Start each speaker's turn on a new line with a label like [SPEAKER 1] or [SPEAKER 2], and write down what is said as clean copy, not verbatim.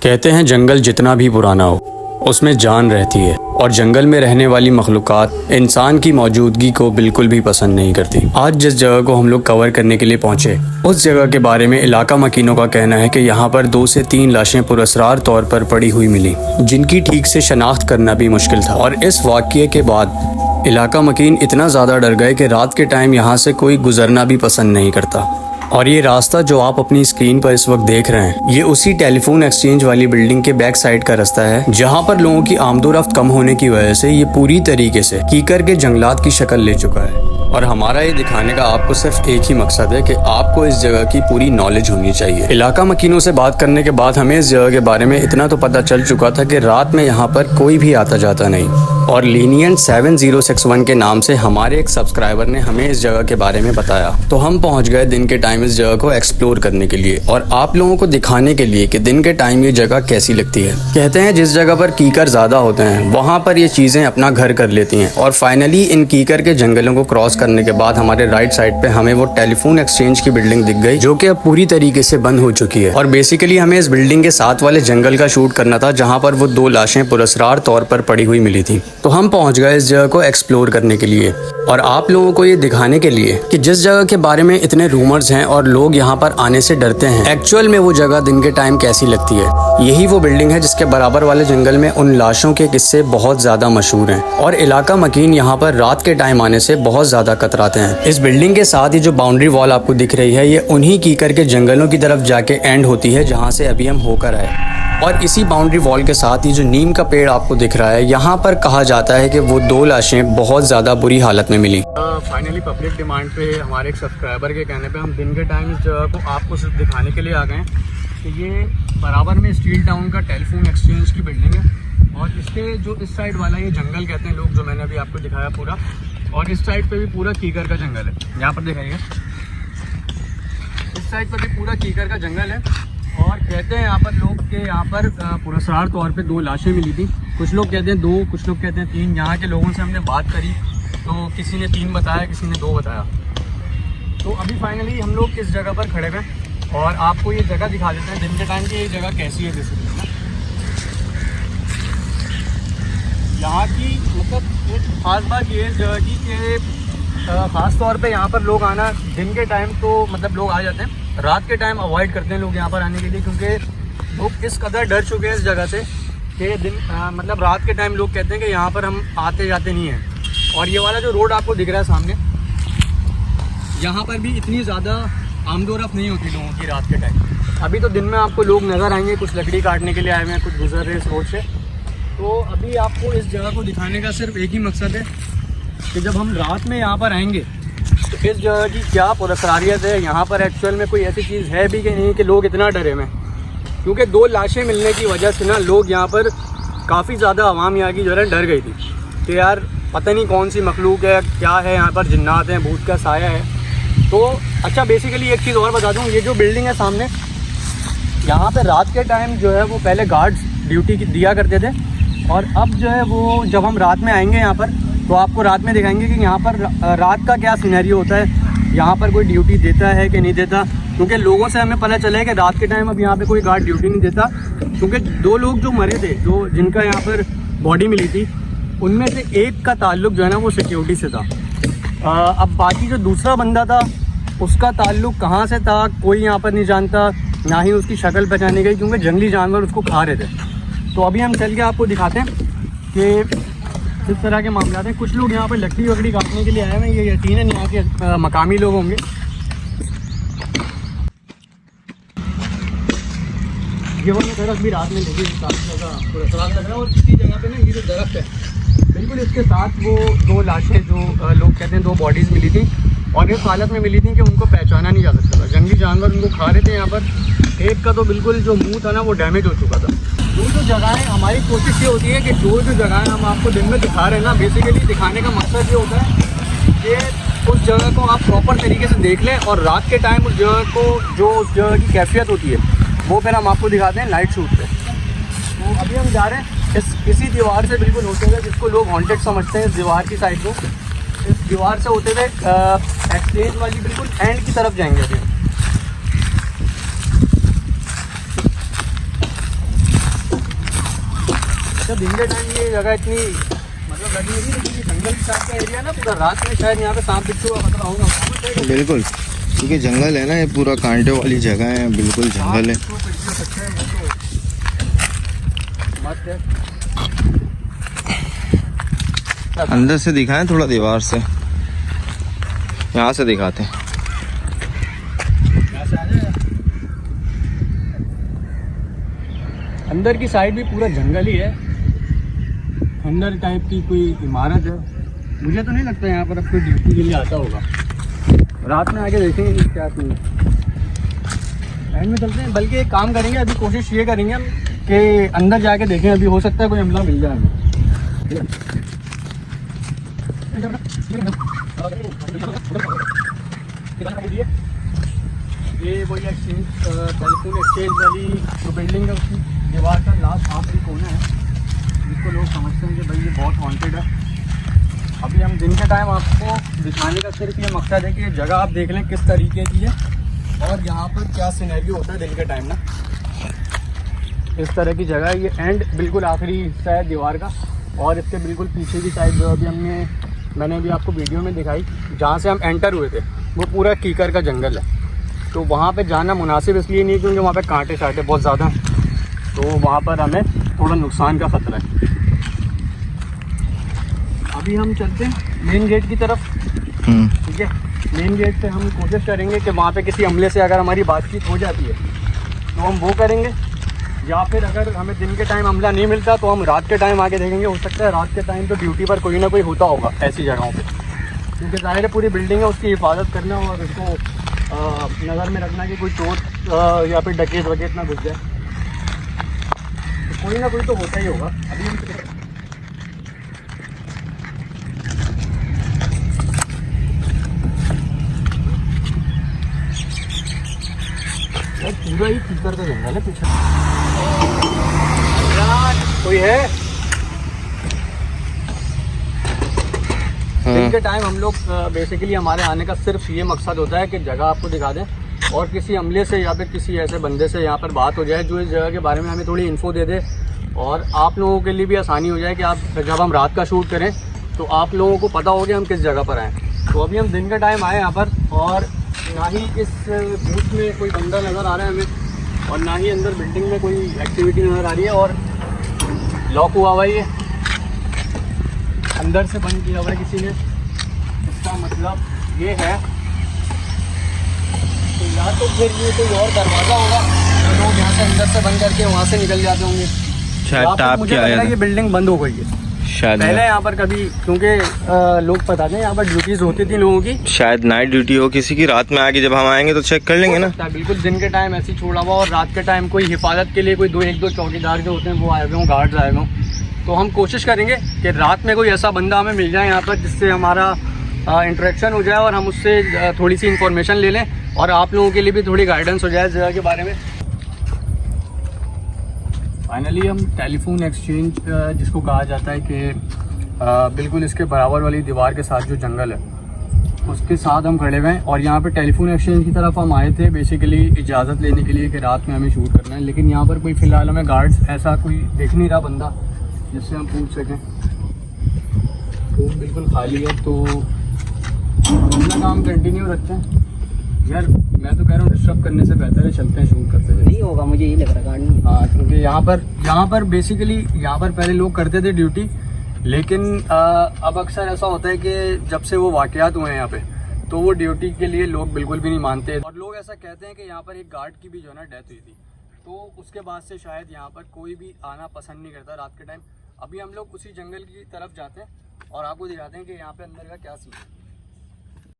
[SPEAKER 1] कहते हैं जंगल जितना भी पुराना हो उसमें जान रहती है और जंगल में रहने वाली मखलूक़ात इंसान की मौजूदगी को बिल्कुल भी पसंद नहीं करती। आज जिस जगह को हम लोग कवर करने के लिए पहुंचे उस जगह के बारे में इलाका मकीनों का कहना है कि यहाँ पर 2 से 3 लाशें पुरअसरार तौर पर पड़ी हुई मिली, जिनकी ठीक से शनाख्त करना भी मुश्किल था। और इस वाक़ये के बाद इलाका मकीन इतना ज़्यादा डर गए कि रात के टाइम यहाँ से कोई गुजरना भी पसंद नहीं करता। और ये रास्ता जो आप अपनी स्क्रीन पर इस वक्त देख रहे हैं, ये उसी टेलीफोन एक्सचेंज वाली बिल्डिंग के बैक साइड का रास्ता है, जहाँ पर लोगों की आमदोरफ्त कम होने की वजह से ये पूरी तरीके से कीकर के जंगलात की शक्ल ले चुका है। और हमारा ये दिखाने का आपको सिर्फ एक ही मकसद है कि आपको इस जगह की पूरी नॉलेज होनी चाहिए। इलाका मकीनों से बात करने के बाद हमें इस जगह के बारे में इतना तो पता चल चुका था कि रात में यहाँ पर कोई भी आता जाता नहीं। और लीनियंट 7061 के नाम से हमारे एक सब्सक्राइबर ने हमें इस जगह के बारे में बताया, तो हम पहुँच गए दिन के टाइम इस जगह को एक्सप्लोर करने के लिए और आप लोगों को दिखाने के लिए कि दिन के टाइम ये जगह कैसी लगती है। कहते हैं जिस जगह पर कीकर ज़्यादा होते हैं वहाँ पर ये चीज़ें अपना घर कर लेती हैं। और फाइनली इन कीकर के जंगलों को क्रॉस करने के बाद हमारे राइट साइड पे हमें वो टेलीफोन एक्सचेंज की बिल्डिंग दिख गई, जो कि अब पूरी तरीके से बंद हो चुकी है। और बेसिकली हमें इस बिल्डिंग के साथ वाले जंगल का शूट करना था, जहाँ पर वो 2 लाशें पुरअसरार तौर पर पड़ी हुई मिली थी। तो हम पहुँच गए इस जगह को एक्सप्लोर करने के लिए और आप लोगों को ये दिखाने के लिए कि जिस जगह के बारे में इतने रूमर्स हैं और लोग यहाँ पर आने से डरते हैं, एक्चुअल में वो जगह दिन के टाइम कैसी लगती है। यही वो बिल्डिंग है जिसके बराबर वाले जंगल में उन लाशों के किस्से बहुत ज्यादा मशहूर हैं और इलाका मकीन यहाँ पर रात के टाइम आने से बहुत ज्यादा कतराते हैं। इस बिल्डिंग के साथ ही जो बाउंड्री वॉल आपको दिख रही है, ये उन्हीं कीकर के जंगलों की तरफ जाके एंड होती है जहाँ से अभी हम होकर आए। और इसी बाउंड्री वॉल के साथ ही जो नीम का पेड़ आपको दिख रहा है, यहाँ पर कहा जाता है कि वो 2 लाशें बहुत ज़्यादा बुरी हालत में मिली। फाइनली पब्लिक डिमांड पे हमारे एक सब्सक्राइबर के कहने पे हम दिन के टाइम इस जगह को आपको सिर्फ दिखाने के लिए आ गए हैं कि ये बराबर में स्टील टाउन का टेलीफोन एक्सचेंज की बिल्डिंग है और इसके जो इस साइड वाला ये जंगल कहते हैं लोग, जो मैंने अभी आपको दिखाया पूरा, और इस साइड पे भी पूरा कीकर का जंगल है। यहाँ पर दिखाइए, इस साइड पर भी पूरा कीकर का जंगल है। और कहते हैं यहाँ पर लोग के यहाँ पर पुरअसरार तौर पे 2 लाशें मिली थी। कुछ लोग कहते हैं 2, कुछ लोग कहते हैं 3। यहाँ के लोगों से हमने बात करी तो किसी ने 3 बताया, किसी ने 2 बताया। तो अभी फाइनली हम लोग किस जगह पर खड़े हुए और आपको ये जगह दिखा देते हैं दिन के टाइम की ये जगह कैसी है। जैसे यहाँ की मतलब एक ख़ास बात ये है जगह की कि ख़ास तौर पे यहाँ पर लोग आना दिन के टाइम तो मतलब लोग आ जाते हैं, रात के टाइम अवॉइड करते हैं लोग यहाँ पर आने के लिए, क्योंकि लोग इस कदर डर चुके हैं इस जगह से कि दिन मतलब रात के टाइम लोग कहते हैं कि यहाँ पर हम आते जाते नहीं हैं। और ये वाला जो रोड आपको दिख रहा है सामने, यहाँ पर भी इतनी ज़्यादा आमदोरफ्त नहीं होती लोगों की रात के टाइम। अभी तो दिन में आपको लोग नज़र आएंगे, कुछ लकड़ी काटने के लिए आए हुए हैं, कुछ गुजर रहे हैं इस रोड से। तो अभी आपको इस जगह को दिखाने का सिर्फ एक ही मकसद है कि जब हम रात में यहाँ पर आएंगे तो इस जगह की क्या पुरअसरारियत है, यहाँ पर एक्चुअल में कोई ऐसी चीज़ है भी कि नहीं कि लोग इतना डरे हुए हैं। क्योंकि 2 लाशें मिलने की वजह से ना लोग यहाँ पर काफ़ी ज़्यादा आवाम यहाँ की जो है डर गई थी कि यार पता नहीं कौन सी मखलूक है, क्या है, यहाँ पर जिन्नात हैं, भूत का साया है। तो अच्छा, बेसिकली एक चीज़ और बता दूँ, ये जो बिल्डिंग है सामने, यहाँ पर रात के टाइम जो है वो पहले गार्ड्स ड्यूटी दिया करते थे और अब जो है वो जब हम रात में आएंगे यहाँ पर तो आपको रात में दिखाएंगे कि यहाँ पर रात का क्या सिनेरियो होता है, यहाँ पर कोई ड्यूटी देता है कि नहीं देता। क्योंकि लोगों से हमें पता चला है कि रात के टाइम अब यहाँ पे कोई गार्ड ड्यूटी नहीं देता, क्योंकि 2 लोग जो मरे थे, जो जिनका यहाँ पर बॉडी मिली थी, उनमें से एक का ताल्लुक जो है ना वो सिक्योरिटी से था। अब बाकी जो दूसरा बंदा था उसका ताल्लुक कहाँ से था कोई यहाँ पर नहीं जानता, ना ही उसकी शक्ल पहचानी गई, क्योंकि जंगली जानवर उसको खा रहे थे। तो अभी हम चल के आपको दिखाते हैं कि इस तरह के मामला हैं। कुछ लोग यहाँ पर लकड़ी वकड़ी काटने के लिए आए हैं, ये यकीनन यहाँ के मकामी लोग होंगे। ये वाला दरख्त भी रात में देखिए काफ़ी ज़्यादा पुरअसरार लग रहा है। और इसी जगह पे ना ये जो दरख्त है, बिल्कुल इसके साथ वो 2 लाशें जो लोग कहते हैं 2 बॉडीज़ मिली थी और इस हालत में मिली थी कि उनको पहचाना नहीं जा सकता था। जंगली जानवर उनको खा रहे थे यहाँ पर। एक का तो बिल्कुल जो मुँह था ना वो डैमेज हो चुका था। जो जगहें, हमारी कोशिश ये होती है कि जो जगहें हम आपको दिन में दिखा रहे हैं ना, बेसिकली दिखाने का मकसद ये होता है कि उस जगह को आप प्रॉपर तरीके से देख लें और रात के टाइम उस जगह को, जो उस जगह की कैफियत होती है, वो फिर हम आपको दिखाते हैं लाइट शूट पे। तो अभी हम जा रहे हैं इसी दीवार से बिल्कुल होते हुए, जिसको लोग हॉन्टेड समझते हैं, इस दीवार की साइड को, इस दीवार से होते हुए एक्सचेंज वाली बिल्कुल एंड की तरफ जाएंगे अभी। तो दिन के टाइम ये जगह इतनी मतलब लगी नहीं, लेकिन ये जंगल के साथ का एरिया ना पूरा, रात में शायद यहाँ पे सांप बिच्छू का खतरा होगा।
[SPEAKER 2] बिल्कुल, क्योंकि जंगल है ना, ये पूरा कांटे वाली जगह है, बिल्कुल जंगल है। अंदर से दिखाएं थोड़ा, दीवार से, यहाँ से दिखाते हैं।
[SPEAKER 1] अंदर की साइड भी पूरा जंगल ही है, अंदर टाइप की कोई इमारत है। मुझे तो नहीं लगता यहाँ पर अब कोई ड्यूटी के लिए आता होगा। रात में आके देखेंगे क्या सीन है, एंड में चलते हैं। बल्कि एक काम करेंगे, अभी कोशिश ये करेंगे हम कि अंदर जाके देखें, अभी हो सकता है कोई हमला मिल जाए हमें। ये वही एक्सचेंज, टेलीफोन एक्सचेंज वाली जो बिल्डिंग है, उसकी दीवार का लास्ट आखिरी कोना है, जिसको लोग समझते हैं कि भाई ये बहुत हॉन्टेड है। अभी हम दिन के टाइम आपको दिखाने का सिर्फ ये मकसद है कि ये जगह आप देख लें किस तरीके की है और यहाँ पर क्या सिनेरियो होता है दिन के टाइम ना। इस तरह की जगह है ये, एंड बिल्कुल आखिरी हिस्सा है दीवार का। और इसके बिल्कुल पीछे की साइड जो अभी मैंने अभी आपको वीडियो में दिखाई, जहाँ से हम एंटर हुए थे, वो पूरा कीकर का जंगल है। तो वहाँ पे जाना मुनासिब इसलिए नहीं क्योंकि वहाँ पे कांटे शांटे बहुत ज़्यादा हैं, तो वहाँ पर हमें थोड़ा नुकसान का खतरा है। अभी हम चलते हैं मेन गेट की तरफ, ठीक है। मेन गेट से हम कोशिश करेंगे कि वहाँ पे किसी अमले से अगर हमारी बातचीत हो जाती है तो हम वो करेंगे, या फिर अगर हमें दिन के टाइम हमला नहीं मिलता तो हम रात के टाइम आके देखेंगे। हो सकता है रात के टाइम तो ड्यूटी पर कोई ना कोई होता होगा ऐसी जगहों पे, क्योंकि ज़ाहिर है पूरी बिल्डिंग है, उसकी हिफाजत करना और उसको नज़र में रखना कि कोई चोर या फिर डकैत वगैरह ना घुस जाए, तो कोई ना कोई तो होता ही होगा। अभी हम पूरा ही कीकर का जंगल है पीछे। कोई है? दिन के टाइम हम लोग बेसिकली हमारे आने का सिर्फ ये मकसद होता है कि जगह आपको दिखा दें और किसी अमले से या फिर किसी ऐसे बंदे से यहाँ पर बात हो जाए जो इस जगह के बारे में हमें थोड़ी इन्फो दे दे, और आप लोगों के लिए भी आसानी हो जाए कि आप जब हम रात का शूट करें तो आप लोगों को पता हो कि हम किस जगह पर आएँ। तो अभी हम दिन के टाइम आए यहाँ पर, और ना ही इस बूथ में कोई बंदा नज़र आ रहा है हमें, और ना ही अंदर बिल्डिंग में कोई एक्टिविटी नज़र आ रही है, और लॉक हुआ हुआ ये, अंदर से बंद किया हुआ है किसी ने। इसका मतलब ये है तो या तो फिर ये कोई और दरवाज़ा होगा तो लोग यहाँ से अंदर से बंद करके वहाँ से निकल जाते होंगे, शायद। मुझे लग रहा है ये बिल्डिंग बंद हो गई है शायद। पहले यहाँ पर कभी, क्योंकि लोग बताते हैं यहाँ पर ड्यूटीज़ होती थी लोगों की, शायद नाइट ड्यूटी हो किसी की, रात में आके जब हम आएंगे तो चेक कर लेंगे ना। बिल्कुल दिन के टाइम ऐसे छोड़ा हुआ, और रात के टाइम कोई हिफाजत के लिए कोई एक दो चौकीदार जो होते हैं वो आए हुए हों, गार्ड्स आए हुए हों। तो हम कोशिश करेंगे कि रात में कोई ऐसा बंदा हमें मिल जाए यहाँ पर जिससे हमारा इंटरेक्शन हो जाए और हम उससे थोड़ी सी इन्फॉर्मेशन ले लें, और आप लोगों के लिए भी थोड़ी गाइडेंस हो जाए इस जगह के बारे में। फाइनली हम टेलीफोन एक्सचेंज जिसको कहा जाता है कि बिल्कुल इसके बराबर वाली दीवार के साथ जो जंगल है उसके साथ हम खड़े हुए हैं, और यहाँ पे टेलीफोन एक्सचेंज की तरफ हम आए थे बेसिकली इजाज़त लेने के लिए कि रात में हमें शूट करना है। लेकिन यहाँ पर कोई फ़िलहाल हमें गार्ड्स ऐसा कोई दिख नहीं रहा बंदा जिससे हम पूछ सकें। रूम बिल्कुल खाली है, तो अपना काम कंटिन्यू रखते हैं। यार मैं तो कह रहा हूँ डिस्टर्ब करने से बेहतर है चलते हैं शूट करते थे। नहीं होगा, मुझे यही लग रहा है। हाँ, क्योंकि यहाँ पर बेसिकली यहाँ पर पहले लोग करते थे ड्यूटी, लेकिन अब अक्सर ऐसा होता है कि जब से वो वाक़यात हुए हैं यहाँ पे, तो वो ड्यूटी के लिए लोग बिल्कुल भी नहीं मानते, और लोग ऐसा कहते हैं कि यहाँ पर एक गार्ड की भी जो है ना डेथ हुई थी, तो उसके बाद से शायद यहाँ पर कोई भी आना पसंद नहीं करता रात के टाइम। अभी हम लोग उसी जंगल की तरफ जाते हैं और आपको दिखाते हैं कि यहाँ पे अंदर का क्या सीन है।